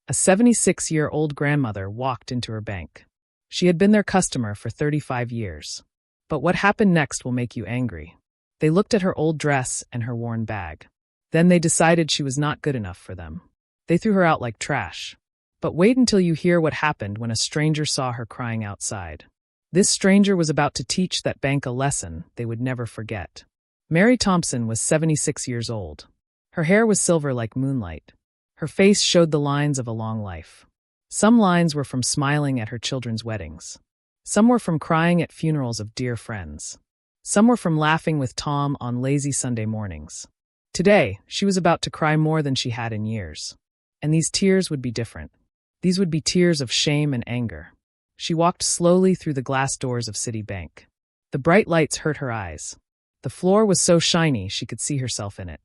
A 76-year-old grandmother walked into her bank. She had been their customer for 35 years. But what happened next will make you angry. They looked at her old dress and her worn bag. Then they decided she was not good enough for them. They threw her out like trash. But wait until you hear what happened when a stranger saw her crying outside. This stranger was about to teach that bank a lesson they would never forget. Mary Thompson was 76 years old. Her hair was silver like moonlight. Her face showed the lines of a long life. Some lines were from smiling at her children's weddings. Some were from crying at funerals of dear friends. Some were from laughing with Tom on lazy Sunday mornings. Today, she was about to cry more than she had in years. And these tears would be different. These would be tears of shame and anger. She walked slowly through the glass doors of Citibank. The bright lights hurt her eyes. The floor was so shiny she could see herself in it.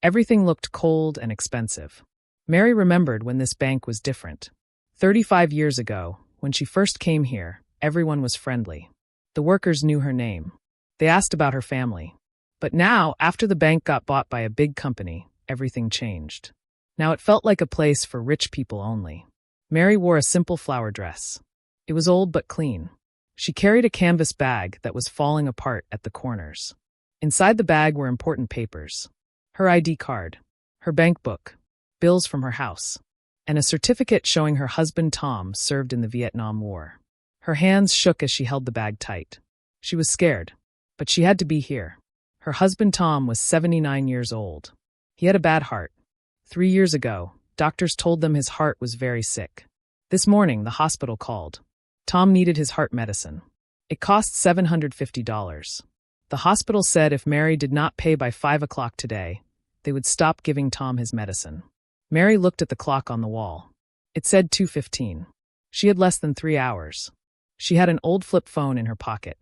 Everything looked cold and expensive. Mary remembered when this bank was different. 35 years ago, when she first came here, everyone was friendly. The workers knew her name. They asked about her family. But now, after the bank got bought by a big company, everything changed. Now it felt like a place for rich people only. Mary wore a simple flower dress. It was old but clean. She carried a canvas bag that was falling apart at the corners. Inside the bag were important papers. Her ID card, her bank book, bills from her house, and a certificate showing her husband Tom served in the Vietnam War. Her hands shook as she held the bag tight. She was scared, but she had to be here. Her husband Tom was 79 years old. He had a bad heart. 3 years ago, doctors told them his heart was very sick. This morning, the hospital called. Tom needed his heart medicine. It cost $750. The hospital said if Mary did not pay by 5 o'clock today, they would stop giving Tom his medicine. Mary looked at the clock on the wall. It said 2:15. She had less than 3 hours. She had an old flip phone in her pocket.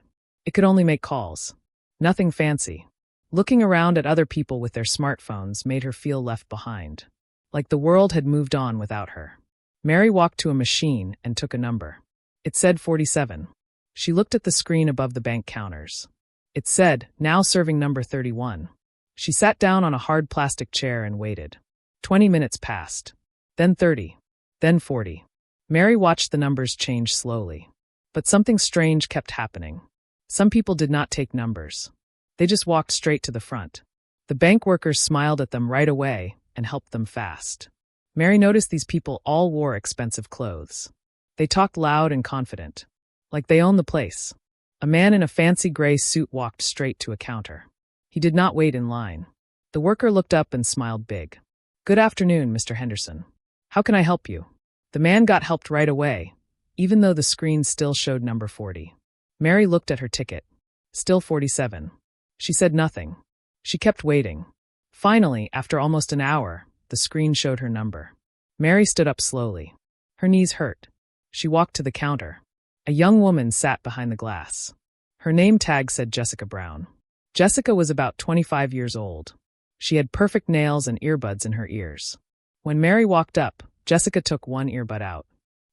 It could only make calls. Nothing fancy. Looking around at other people with their smartphones made her feel left behind. Like the world had moved on without her. Mary walked to a machine and took a number. It said 47. She looked at the screen above the bank counters. It said, now serving number 31. She sat down on a hard plastic chair and waited. 20 minutes passed. Then 30. Then 40. Mary watched the numbers change slowly. But something strange kept happening. Some people did not take numbers. They just walked straight to the front. The bank workers smiled at them right away and helped them fast. Mary noticed these people all wore expensive clothes. They talked loud and confident, like they owned the place. A man in a fancy gray suit walked straight to a counter. He did not wait in line. The worker looked up and smiled big. Good afternoon, Mr. Henderson. How can I help you? The man got helped right away, even though the screen still showed number 40. Mary looked at her ticket. Still 47. She said nothing. She kept waiting. Finally, after almost an hour, the screen showed her number. Mary stood up slowly. Her knees hurt. She walked to the counter. A young woman sat behind the glass. Her name tag said Jessica Brown. Jessica was about 25 years old. She had perfect nails and earbuds in her ears. When Mary walked up, Jessica took one earbud out.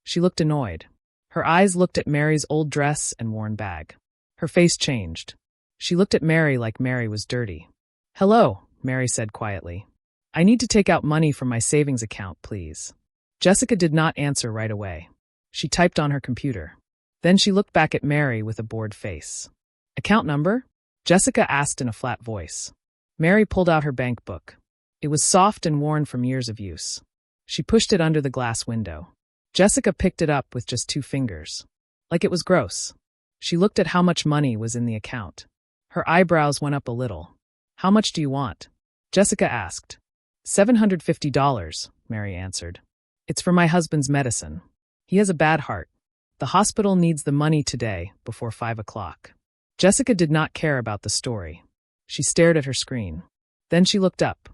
She looked annoyed. Her eyes looked at Mary's old dress and worn bag. Her face changed. She looked at Mary like Mary was dirty. Hello, Mary said quietly. I need to take out money from my savings account, please. Jessica did not answer right away. She typed on her computer. Then she looked back at Mary with a bored face. Account number? Jessica asked in a flat voice. Mary pulled out her bank book. It was soft and worn from years of use. She pushed it under the glass window. Jessica picked it up with just 2 fingers. Like it was gross. She looked at how much money was in the account. Her eyebrows went up a little. How much do you want? Jessica asked. $750, Mary answered. It's for my husband's medicine. He has a bad heart. The hospital needs the money today, before 5 o'clock. Jessica did not care about the story. She stared at her screen. Then she looked up.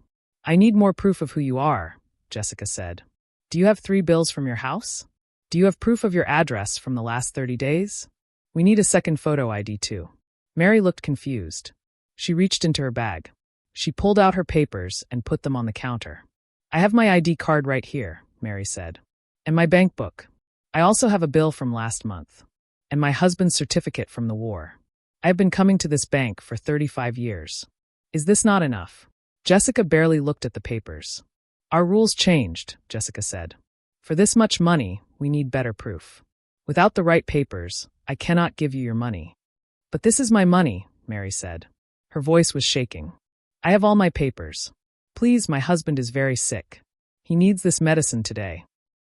I need more proof of who you are, Jessica said. Do you have 3 bills from your house? Do you have proof of your address from the last 30 days? We need a second photo ID too. Mary looked confused. She reached into her bag. She pulled out her papers and put them on the counter. I have my ID card right here, Mary said. And my bank book. I also have a bill from last month. And my husband's certificate from the war. I have been coming to this bank for 35 years. Is this not enough? Jessica barely looked at the papers. Our rules changed, Jessica said. For this much money, we need better proof. Without the right papers, I cannot give you your money. But this is my money, Mary said. Her voice was shaking. I have all my papers. Please, my husband is very sick. He needs this medicine today.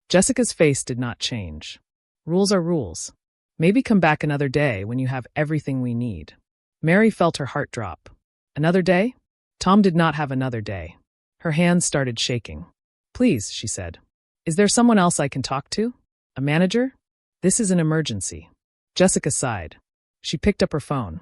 Jessica's face did not change. Rules are rules. Maybe come back another day when you have everything we need. Mary felt her heart drop. Another day? Tom did not have another day. Her hands started shaking. Please, she said. Is there someone else I can talk to? A manager? This is an emergency. Jessica sighed. She picked up her phone.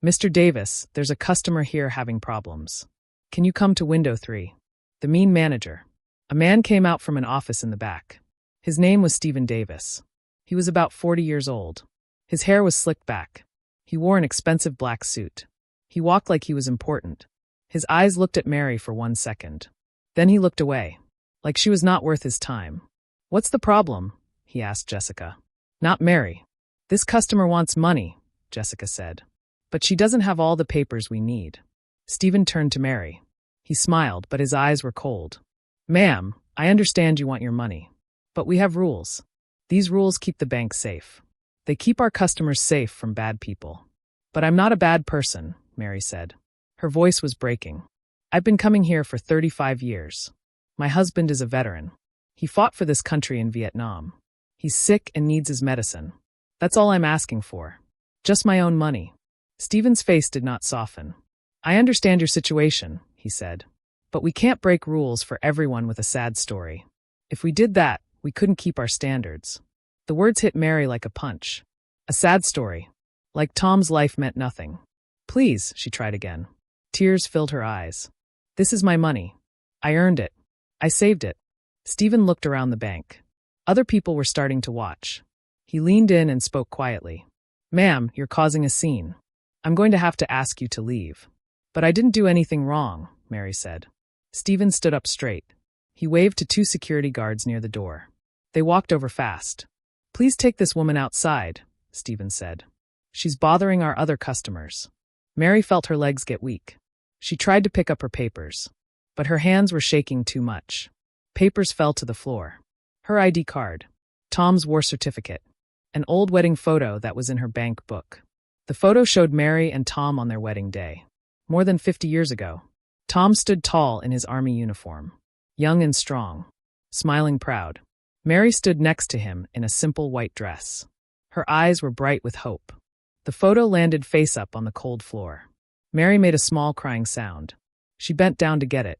Mr. Davis, there's a customer here having problems. Can you come to window 3? The mean manager. A man came out from an office in the back. His name was Stephen Davis. He was about 40 years old. His hair was slicked back. He wore an expensive black suit. He walked like he was important. His eyes looked at Mary for 1 second. Then he looked away, like she was not worth his time. What's the problem? He asked Jessica. Not Mary. This customer wants money, Jessica said. But she doesn't have all the papers we need. Stephen turned to Mary. He smiled, but his eyes were cold. Ma'am, I understand you want your money. But we have rules. These rules keep the bank safe. They keep our customers safe from bad people. But I'm not a bad person, Mary said. Her voice was breaking. I've been coming here for 35 years. My husband is a veteran. He fought for this country in Vietnam. He's sick and needs his medicine. That's all I'm asking for. Just my own money. Stephen's face did not soften. I understand your situation, he said. But we can't break rules for everyone with a sad story. If we did that, we couldn't keep our standards. The words hit Mary like a punch. A sad story. Like Tom's life meant nothing. Please, she tried again. Tears filled her eyes. This is my money. I earned it. I saved it. Stephen looked around the bank. Other people were starting to watch. He leaned in and spoke quietly. Ma'am, you're causing a scene. I'm going to have to ask you to leave. But I didn't do anything wrong, Mary said. Stephen stood up straight. He waved to 2 security guards near the door. They walked over fast. Please take this woman outside, Stephen said. She's bothering our other customers. Mary felt her legs get weak. She tried to pick up her papers, but her hands were shaking too much. Papers fell to the floor. Her ID card, Tom's war certificate, an old wedding photo that was in her bank book. The photo showed Mary and Tom on their wedding day. More than 50 years ago. Tom stood tall in his army uniform, young and strong, smiling proud. Mary stood next to him in a simple white dress. Her eyes were bright with hope. The photo landed face up on the cold floor. Mary made a small crying sound. She bent down to get it.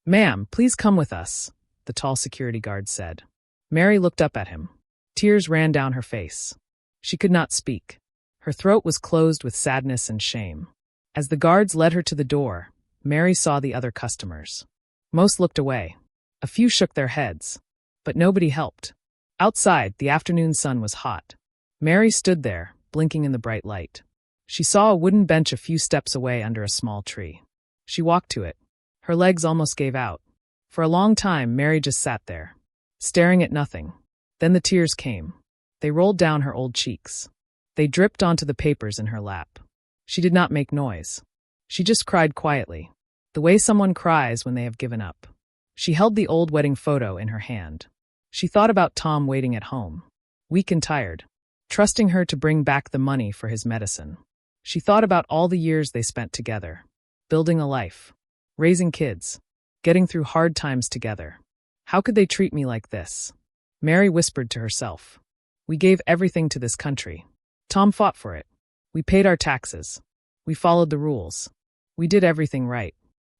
Ma'am, please come with us, the tall security guard said. Mary looked up at him. Tears ran down her face. She could not speak. Her throat was closed with sadness and shame. As the guards led her to the door, Mary saw the other customers. Most looked away. A few shook their heads. But nobody helped. Outside, the afternoon sun was hot. Mary stood there, blinking in the bright light. She saw a wooden bench a few steps away under a small tree. She walked to it. Her legs almost gave out. For a long time, Mary just sat there, staring at nothing. Then the tears came. They rolled down her old cheeks. They dripped onto the papers in her lap. She did not make noise. She just cried quietly, the way someone cries when they have given up. She held the old wedding photo in her hand. She thought about Tom waiting at home, weak and tired, trusting her to bring back the money for his medicine. She thought about all the years they spent together, building a life, raising kids, getting through hard times together. How could they treat me like this? Mary whispered to herself. We gave everything to this country. Tom fought for it. We paid our taxes. We followed the rules. We did everything right.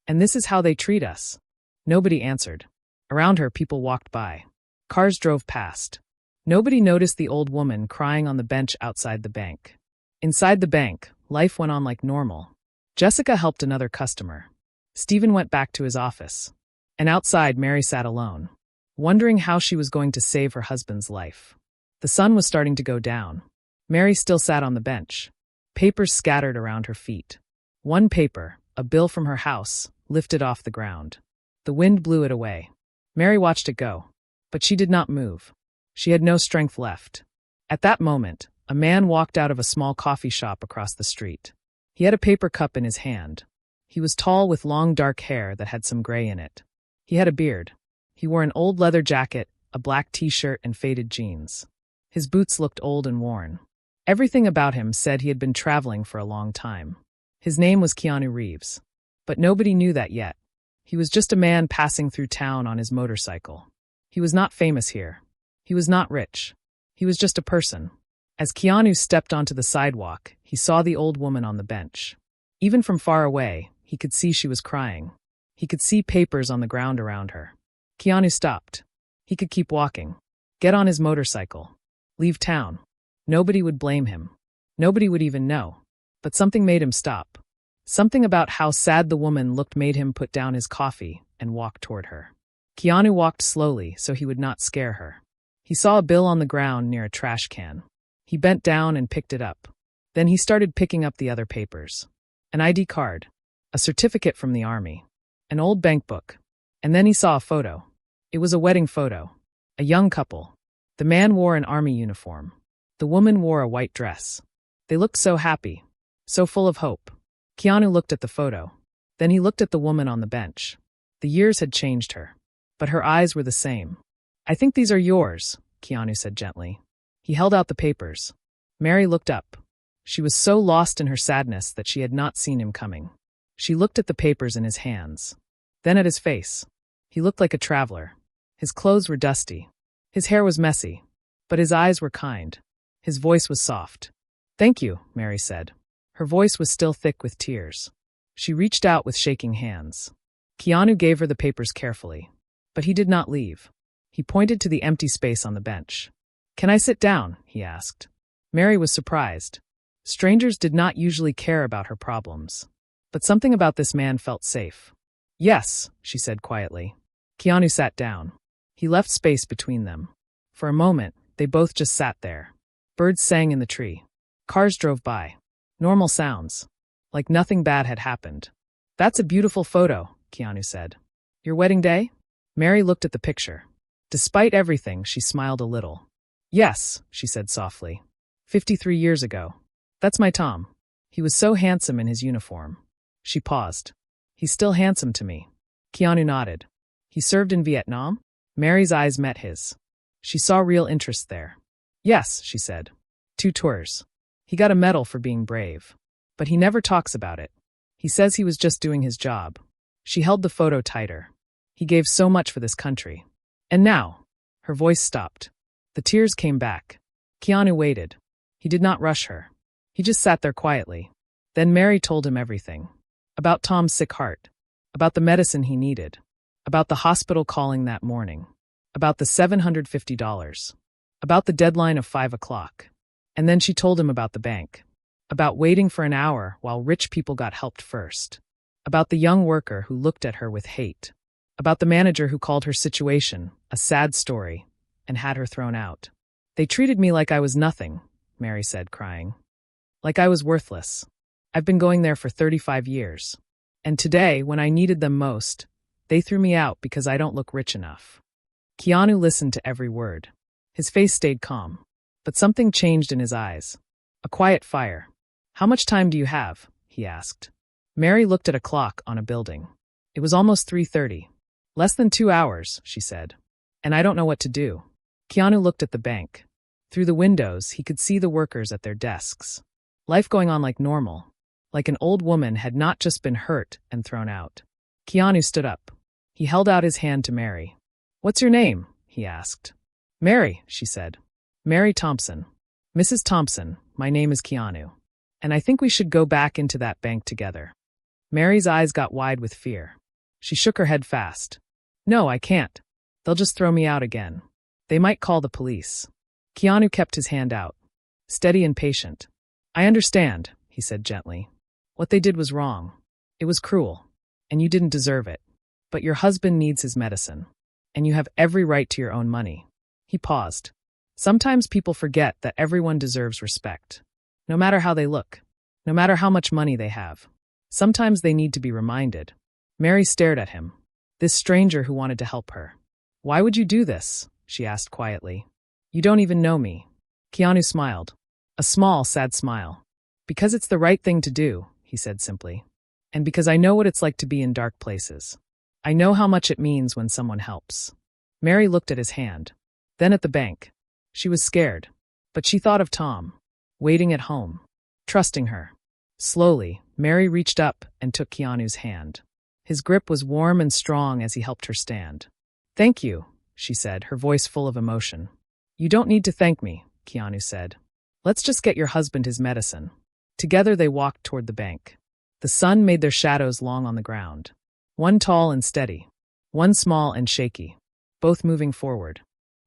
And this is how they treat us. Nobody answered. Around her, people walked by. Cars drove past. Nobody noticed the old woman crying on the bench outside the bank. Inside the bank, life went on like normal. Jessica helped another customer. Stephen went back to his office. And outside, Mary sat alone, wondering how she was going to save her husband's life. The sun was starting to go down. Mary still sat on the bench. Papers scattered around her feet. One paper, a bill from her house, lifted off the ground. The wind blew it away. Mary watched it go. But she did not move. She had no strength left. At that moment, a man walked out of a small coffee shop across the street. He had a paper cup in his hand. He was tall with long dark hair that had some gray in it. He had a beard. He wore an old leather jacket a black t-shirt and faded jeans. His boots looked old and worn. Everything about him said he had been traveling for a long time. His name was Keanu Reeves. But nobody knew that yet. He was just a man passing through town on his motorcycle. He was not famous here. He was not rich. He was just a person. As Keanu stepped onto the sidewalk, he saw the old woman on the bench. Even from far away, he could see she was crying. He could see papers on the ground around her. Keanu stopped. He could keep walking. Get on his motorcycle. Leave town. Nobody would blame him. Nobody would even know. But something made him stop. Something about how sad the woman looked made him put down his coffee and walk toward her. Keanu walked slowly so he would not scare her. He saw a bill on the ground near a trash can. He bent down and picked it up. Then he started picking up the other papers. An ID card. A certificate from the army. An old bank book. And then he saw a photo. It was a wedding photo. A young couple. The man wore an army uniform. The woman wore a white dress. They looked so happy. So full of hope. Keanu looked at the photo. Then he looked at the woman on the bench. The years had changed her. But her eyes were the same. I think these are yours, Keanu said gently. He held out the papers. Mary looked up. She was so lost in her sadness that she had not seen him coming. She looked at the papers in his hands. Then at his face. He looked like a traveler. His clothes were dusty. His hair was messy. But his eyes were kind. His voice was soft. Thank you, Mary said. Her voice was still thick with tears. She reached out with shaking hands. Keanu gave her the papers carefully. But he did not leave. He pointed to the empty space on the bench. Can I sit down? He asked. Mary was surprised. Strangers did not usually care about her problems. But something about this man felt safe. Yes, she said quietly. Keanu sat down. He left space between them. For a moment, they both just sat there. Birds sang in the tree. Cars drove by. Normal sounds. Like nothing bad had happened. That's a beautiful photo, Keanu said. Your wedding day? Mary looked at the picture. Despite everything, she smiled a little. Yes, she said softly. 53 years ago. That's my Tom. He was so handsome in his uniform. She paused. He's still handsome to me. Keanu nodded. He served in Vietnam? Mary's eyes met his. She saw real interest there. Yes, she said. 2 tours. He got a medal for being brave. But he never talks about it. He says he was just doing his job. She held the photo tighter. He gave so much for this country. And now, her voice stopped. The tears came back. Keanu waited. He did not rush her. He just sat there quietly. Then Mary told him everything. About Tom's sick heart. About the medicine he needed. About the hospital calling that morning. About the $750. About the deadline of 5 o'clock. And then she told him about the bank. About waiting for an hour while rich people got helped first. About the young worker who looked at her with hate. About the manager who called her situation a sad story and had her thrown out. They treated me like I was nothing, Mary said, crying. Like I was worthless. I've been going there for 35 years. And today, when I needed them most, they threw me out because I don't look rich enough. Keanu listened to every word. His face stayed calm. But something changed in his eyes. A quiet fire. How much time do you have? He asked. Mary looked at a clock on a building. It was almost 3:30. Less than 2 hours, she said. And I don't know what to do. Keanu looked at the bank. Through the windows, he could see the workers at their desks. Life going on like normal. Like an old woman had not just been hurt and thrown out. Keanu stood up. He held out his hand to Mary. What's your name? He asked. Mary, she said. Mary Thompson. Mrs. Thompson, my name is Keanu. And I think we should go back into that bank together. Mary's eyes got wide with fear. She shook her head fast. No, I can't. They'll just throw me out again. They might call the police. Keanu kept his hand out. Steady and patient. I understand, he said gently. What they did was wrong. It was cruel. And you didn't deserve it. But your husband needs his medicine. And you have every right to your own money. He paused. Sometimes people forget that everyone deserves respect. No matter how they look. No matter how much money they have. Sometimes they need to be reminded. Mary stared at him. This stranger who wanted to help her. Why would you do this? She asked quietly. You don't even know me. Keanu smiled. A small, sad smile. Because it's the right thing to do, he said simply. And because I know what it's like to be in dark places. I know how much it means when someone helps. Mary looked at his hand. Then at the bank. She was scared. But she thought of Tom, waiting at home, trusting her. Slowly, Mary reached up and took Keanu's hand. His grip was warm and strong as he helped her stand. "Thank you," she said, her voice full of emotion. "You don't need to thank me," Keanu said. "Let's just get your husband his medicine." Together they walked toward the bank. The sun made their shadows long on the ground. One tall and steady, one small and shaky, both moving forward.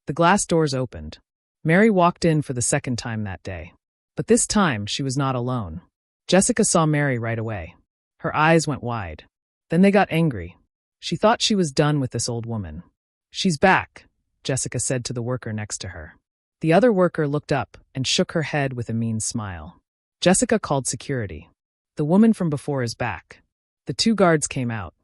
The glass doors opened. Mary walked in for the second time that day. But this time she was not alone. Jessica saw Mary right away. Her eyes went wide. Then they got angry. She thought she was done with this old woman. "She's back," Jessica said to the worker next to her. The other worker looked up and shook her head with a mean smile. Jessica called security. "The woman from before is back." The two guards came out.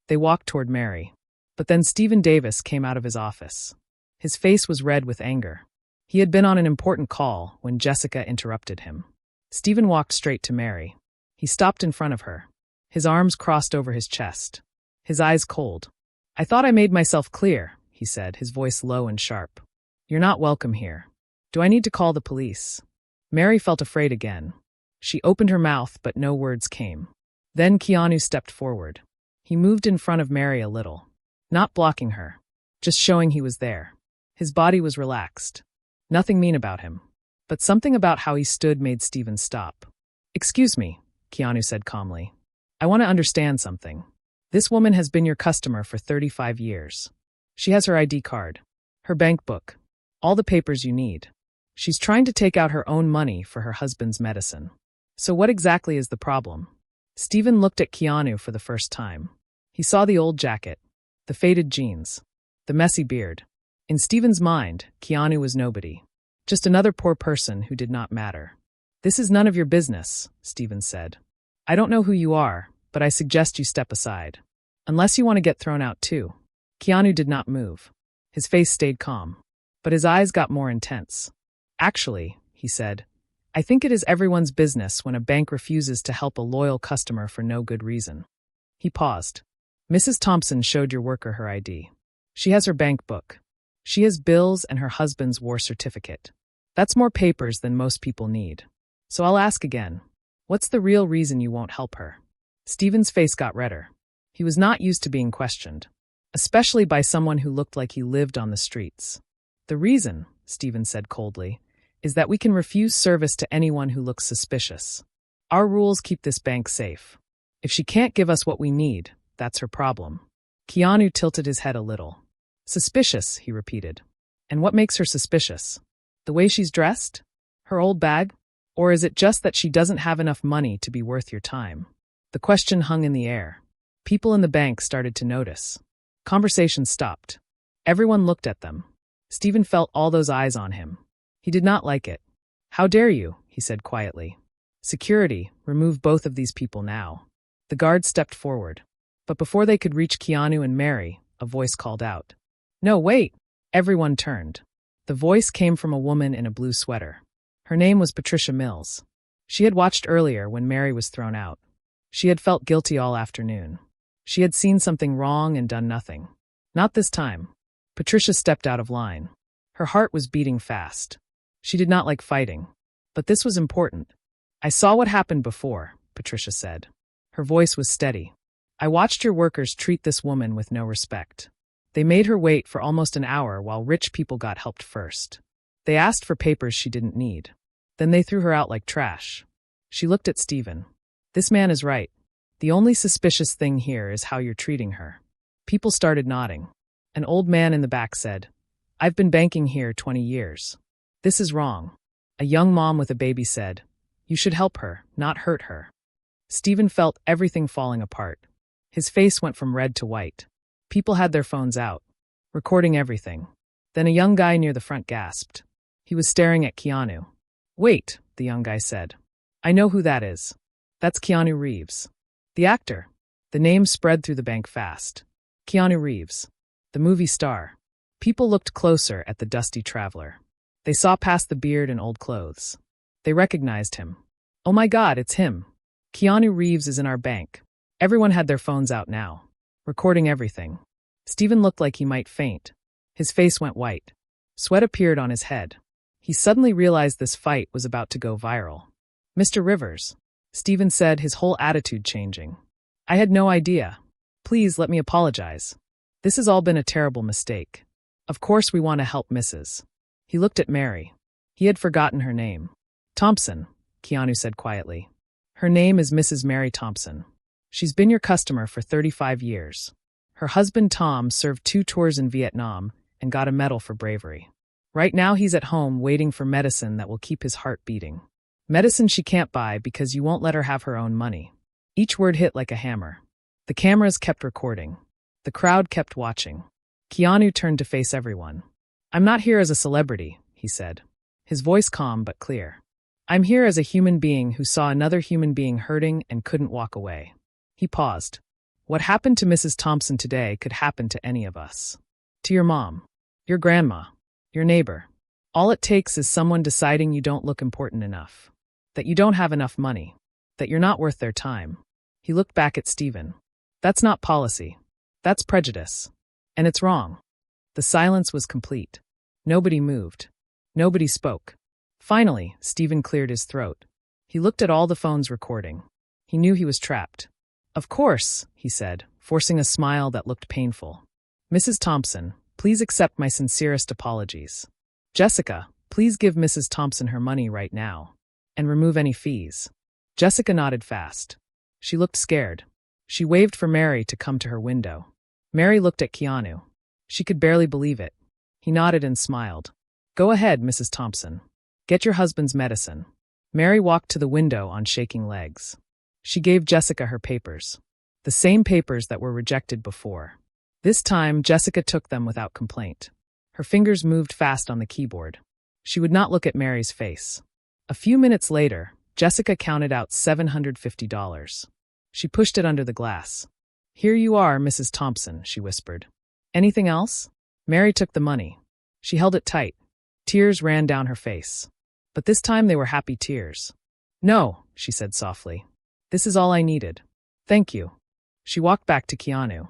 They walked toward Mary. But then Stephen Davis came out of his office. His face was red with anger. He had been on an important call when Jessica interrupted him. Stephen walked straight to Mary. He stopped in front of her. His arms crossed over his chest. His eyes cold. "I thought I made myself clear," he said, his voice low and sharp. "You're not welcome here. Do I need to call the police?" Mary felt afraid again. She opened her mouth, but no words came. Then Keanu stepped forward. He moved in front of Mary a little, not blocking her, just showing he was there. His body was relaxed. Nothing mean about him. But something about how he stood made Stephen stop. "Excuse me," Keanu said calmly. "I want to understand something. This woman has been your customer for 35 years. She has her ID card, her bank book, all the papers you need. She's trying to take out her own money for her husband's medicine. So what exactly is the problem?" Stephen looked at Keanu for the first time. He saw the old jacket, the faded jeans, the messy beard. In Stephen's mind, Keanu was nobody. Just another poor person who did not matter. "This is none of your business," Stephen said. "I don't know who you are, but I suggest you step aside. Unless you want to get thrown out too." Keanu did not move. His face stayed calm. But his eyes got more intense. "Actually," he said, "I think it is everyone's business when a bank refuses to help a loyal customer for no good reason." He paused. "Mrs. Thompson showed your worker her ID. She has her bank book. She has bills and her husband's war certificate. That's more papers than most people need. So I'll ask again. What's the real reason you won't help her?" Stephen's face got redder. He was not used to being questioned, especially by someone who looked like he lived on the streets. "The reason," Stephen said coldly, "is that we can refuse service to anyone who looks suspicious. Our rules keep this bank safe. If she can't give us what we need, that's her problem." Keanu tilted his head a little. "Suspicious," he repeated. "And what makes her suspicious? The way she's dressed? Her old bag? Or is it just that she doesn't have enough money to be worth your time?" The question hung in the air. People in the bank started to notice. Conversation stopped. Everyone looked at them. Stephen felt all those eyes on him. He did not like it. "How dare you?" he said quietly. "Security, remove both of these people now." The guards stepped forward. But before they could reach Keanu and Mary, a voice called out. "No, wait!" Everyone turned. The voice came from a woman in a blue sweater. Her name was Patricia Mills. She had watched earlier when Mary was thrown out. She had felt guilty all afternoon. She had seen something wrong and done nothing. Not this time. Patricia stepped out of line. Her heart was beating fast. She did not like fighting. But this was important. "I saw what happened before," Patricia said. Her voice was steady. "I watched your workers treat this woman with no respect. They made her wait for almost an hour while rich people got helped first. They asked for papers she didn't need. Then they threw her out like trash." She looked at Stephen. "This man is right. The only suspicious thing here is how you're treating her." People started nodding. An old man in the back said, "I've been banking here 20 years. This is wrong." A young mom with a baby said, "You should help her, not hurt her." Stephen felt everything falling apart. His face went from red to white. People had their phones out, recording everything. Then a young guy near the front gasped. He was staring at Keanu. "Wait," the young guy said. "I know who that is. That's Keanu Reeves. The actor." The name spread through the bank fast. Keanu Reeves, the movie star. People looked closer at the dusty traveler. They saw past the beard and old clothes. They recognized him. "Oh my God, it's him. Keanu Reeves is in our bank." Everyone had their phones out now, recording everything. Stephen looked like he might faint. His face went white. Sweat appeared on his head. He suddenly realized this fight was about to go viral. "Mr. Rivers," Stephen said, his whole attitude changing. "I had no idea. Please let me apologize. This has all been a terrible mistake. Of course we want to help Mrs." He looked at Mary. He had forgotten her name. "Thompson," Keanu said quietly. "Her name is Mrs. Mary Thompson. She's been your customer for 35 years. Her husband Tom served 2 tours in Vietnam and got a medal for bravery. Right now he's at home waiting for medicine that will keep his heart beating. Medicine she can't buy because you won't let her have her own money." Each word hit like a hammer. The cameras kept recording. The crowd kept watching. Keanu turned to face everyone. "I'm not here as a celebrity," he said, his voice calm but clear. "I'm here as a human being who saw another human being hurting and couldn't walk away." He paused. "What happened to Mrs. Thompson today could happen to any of us. To your mom, your grandma, your neighbor. All it takes is someone deciding you don't look important enough, that you don't have enough money, that you're not worth their time." He looked back at Stephen. "That's not policy. That's prejudice. And it's wrong." The silence was complete. Nobody moved. Nobody spoke. Finally, Stephen cleared his throat. He looked at all the phones recording. He knew he was trapped. "Of course," he said, forcing a smile that looked painful. "Mrs. Thompson, please accept my sincerest apologies. Jessica, please give Mrs. Thompson her money right now. And remove any fees." Jessica nodded fast. She looked scared. She waved for Mary to come to her window. Mary looked at Keanu. She could barely believe it. He nodded and smiled. "Go ahead, Mrs. Thompson. Get your husband's medicine." Mary walked to the window on shaking legs. She gave Jessica her papers. The same papers that were rejected before. This time, Jessica took them without complaint. Her fingers moved fast on the keyboard. She would not look at Mary's face. A few minutes later, Jessica counted out $750. She pushed it under the glass. "Here you are, Mrs. Thompson," she whispered. "Anything else?" Mary took the money. She held it tight. Tears ran down her face. But this time they were happy tears. "No," she said softly. "This is all I needed. Thank you." She walked back to Keanu.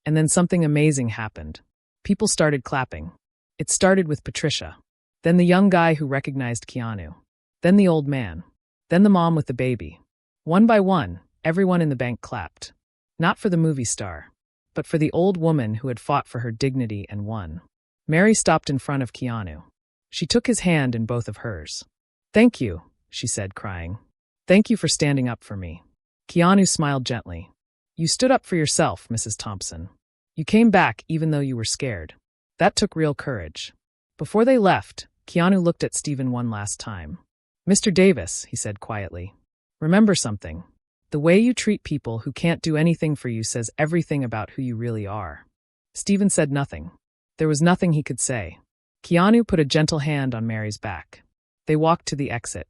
And then something amazing happened. People started clapping. It started with Patricia. Then the young guy who recognized Keanu. Then the old man. Then the mom with the baby. One by one, everyone in the bank clapped. Not for the movie star, but for the old woman who had fought for her dignity and won. Mary stopped in front of Keanu. She took his hand in both of hers. "Thank you," she said, crying. "Thank you for standing up for me." Keanu smiled gently. "You stood up for yourself, Mrs. Thompson. You came back even though you were scared. That took real courage." Before they left, Keanu looked at Stephen one last time. "Mr. Davis," he said quietly, "remember something. The way you treat people who can't do anything for you says everything about who you really are." Stephen said nothing. There was nothing he could say. Keanu put a gentle hand on Mary's back. They walked to the exit.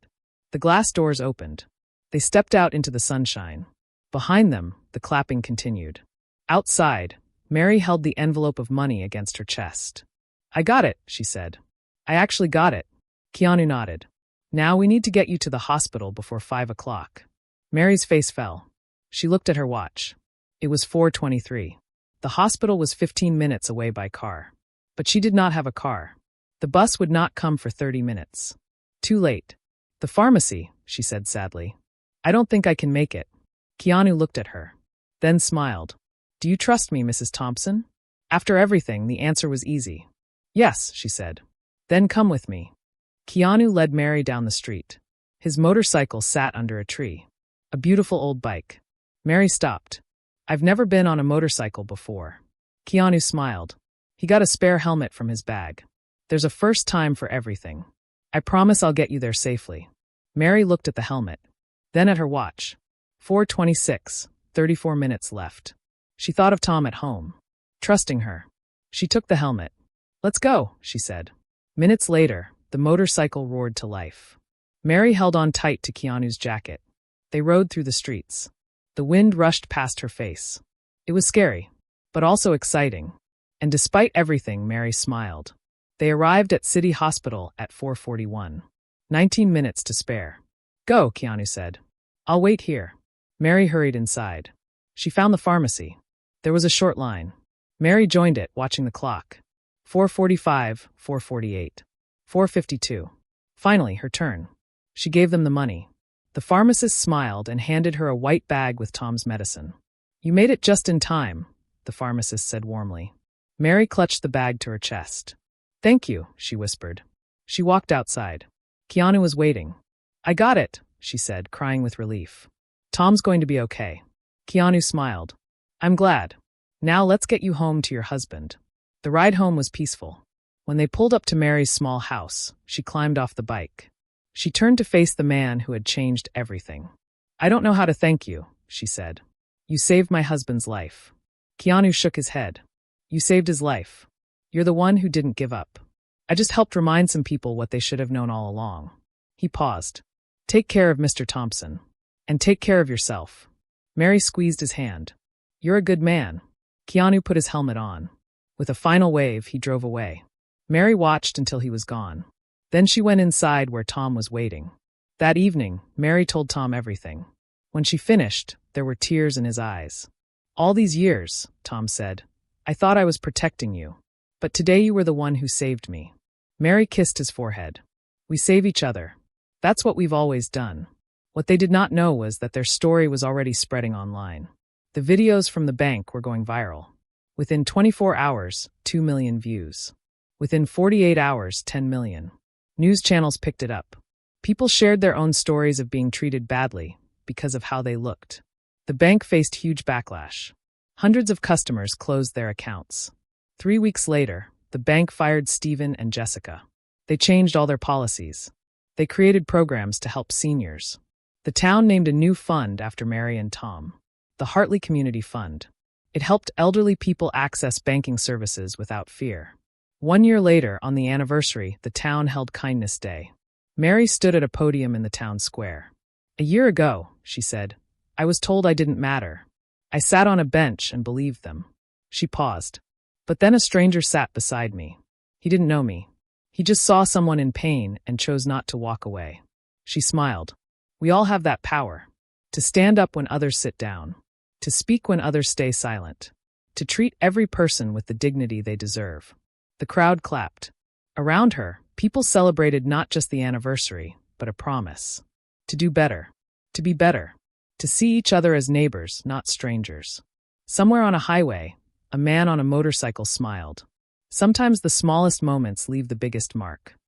The glass doors opened. They stepped out into the sunshine. Behind them, the clapping continued. Outside, Mary held the envelope of money against her chest. "I got it," she said. "I actually got it." Keanu nodded. "Now we need to get you to the hospital before 5 o'clock. Mary's face fell. She looked at her watch. It was 4:23. The hospital was 15 minutes away by car. But she did not have a car. The bus would not come for 30 minutes. Too late. "The pharmacy," she said sadly. "I don't think I can make it." Keanu looked at her. Then smiled. "Do you trust me, Mrs. Thompson?" After everything, the answer was easy. "Yes," she said. "Then come with me." Keanu led Mary down the street. His motorcycle sat under a tree. A beautiful old bike. Mary stopped. "I've never been on a motorcycle before." Keanu smiled. He got a spare helmet from his bag. "There's a first time for everything. I promise I'll get you there safely." Mary looked at the helmet. Then at her watch. 4:26, 34 minutes left. She thought of Tom at home. Trusting her. She took the helmet. "Let's go," she said. Minutes later, the motorcycle roared to life. Mary held on tight to Keanu's jacket. They rode through the streets. The wind rushed past her face. It was scary, but also exciting. And despite everything, Mary smiled. They arrived at City Hospital at 4:41. 19 minutes to spare. "Go," Keanu said. "I'll wait here." Mary hurried inside. She found the pharmacy. There was a short line. Mary joined it, watching the clock. 4:45, 4:48, 4:52. Finally, her turn. She gave them the money. The pharmacist smiled and handed her a white bag with Tom's medicine. "You made it just in time," the pharmacist said warmly. Mary clutched the bag to her chest. "Thank you," she whispered. She walked outside. Keanu was waiting. "I got it," she said, crying with relief. "Tom's going to be okay." Keanu smiled. "I'm glad. Now let's get you home to your husband." The ride home was peaceful. When they pulled up to Mary's small house, she climbed off the bike. She turned to face the man who had changed everything. "I don't know how to thank you," she said. "You saved my husband's life." Keanu shook his head. "You saved his life. You're the one who didn't give up. I just helped remind some people what they should have known all along." He paused. "Take care of Mr. Thompson. And take care of yourself." Mary squeezed his hand. "You're a good man." Keanu put his helmet on. With a final wave, he drove away. Mary watched until he was gone. Then she went inside where Tom was waiting. That evening, Mary told Tom everything. When she finished, there were tears in his eyes. "All these years," Tom said, "I thought I was protecting you. But today you were the one who saved me." Mary kissed his forehead. "We save each other. That's what we've always done." What they did not know was that their story was already spreading online. The videos from the bank were going viral. Within 24 hours, 2 million views. Within 48 hours, 10 million. News channels picked it up. People shared their own stories of being treated badly because of how they looked. The bank faced huge backlash. Hundreds of customers closed their accounts. 3 weeks later, the bank fired Stephen and Jessica. They changed all their policies. They created programs to help seniors. The town named a new fund after Mary and Tom, the Hartley Community Fund. It helped elderly people access banking services without fear. 1 year later, on the anniversary, the town held Kindness Day. Mary stood at a podium in the town square. "A year ago," she said, "I was told I didn't matter. I sat on a bench and believed them." She paused. "But then a stranger sat beside me. He didn't know me. He just saw someone in pain and chose not to walk away." She smiled. "We all have that power. To stand up when others sit down. To speak when others stay silent. To treat every person with the dignity they deserve." The crowd clapped. Around her, people celebrated not just the anniversary, but a promise. To do better. To be better. To see each other as neighbors, not strangers. Somewhere on a highway, a man on a motorcycle smiled. Sometimes the smallest moments leave the biggest mark.